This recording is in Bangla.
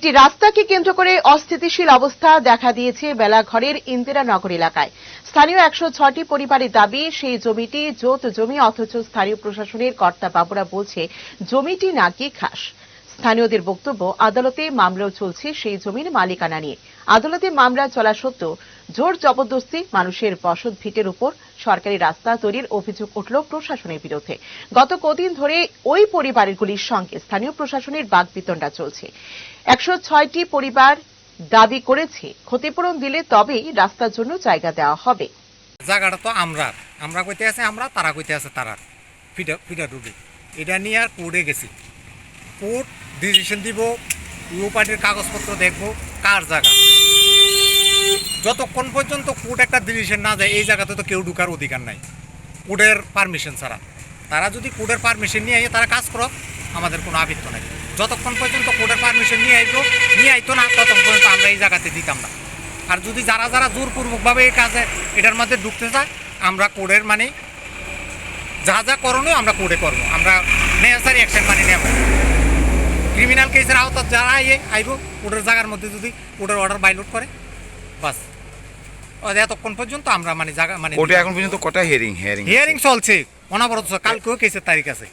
একটি রাস্তাকে কেন্দ্র করে অস্থিতিশীল অবস্থা দেখা দিয়েছে বেলাঘরের ইন্দিরানগর এলাকায়। স্থানীয় 106টি পরিবারের দাবি, সেই জমিটি জোত জমি, অথচ স্থানীয় প্রশাসনের কর্তাবাবুরা বলছে জমিটি নাকি খাস। স্থানীয়দের বক্তব্য, আদালতে মামলাও চলছে সেই জমির মালিকানা নিয়ে। আদালতে মামলা চলা সত্ত্বেও জোর জবরদস্তি মানুষের বসত ভিটের উপর সরকারি রাস্তা তৈরির অভিযোগ উঠল প্রশাসনের বিরুদ্ধে। গত কদিন ধরে ওই পরিবারগুলির সঙ্গে স্থানীয় প্রশাসনের বাকবিতণ্ডা চলছে। 106টি পরিবার দাবি করেছে ক্ষতিপূরণ দিলে তবেই রাস্তার জন্য জায়গা দেওয়া হবে। জায়গাটা তো আমরা কইতে আছে আমরা, তারা কইতে আছে তারা, ফিটা ডুবে এটা নিয়ে আর কোর্টে গেছি। কোর্ট ডিসিশন দিব, ইউ পার্টির কাগজপত্র দেখবো কার জায়গা। যতক্ষণ পর্যন্ত কোর্ট একটা ডিসিশন না যায় এই জায়গাতে তো কেউ ঢুকার অধিকার নাই কোর্টের পারমিশন ছাড়া। তারা যদি কোর্টের পারমিশন নিয়ে তারা কাজ করক, আমাদের কোনো আবৃত্ত নাই। যতক্ষণ পর্যন্ত কোর্টের পারমিশন নিয়ে আইতো না ততক্ষণ পর্যন্ত আমরা এই জায়গাতে দিতাম না। আর যদি যারা জোরপূর্বকভাবে এই কাজে এটার মধ্যে ঢুকতে চায়, আমরা কোর্টের মানে যা করণীয় আমরা কোর্টে করবো। আমরা নেসারি অ্যাকশন মানে নেব। ক্রিমিনাল কেসের আওতা যারা আইব কোর্টের জায়গার মধ্যে যদি কোর্টের অর্ডার বাইলুট করে, বাস এতক্ষণ পর্যন্ত আমরা মানে জায়গা মানে কোর্টে এখন পর্যন্ত কটা হিয়ারিং চলছে অনবরত। কালকেও কেসের তারিখ আছে।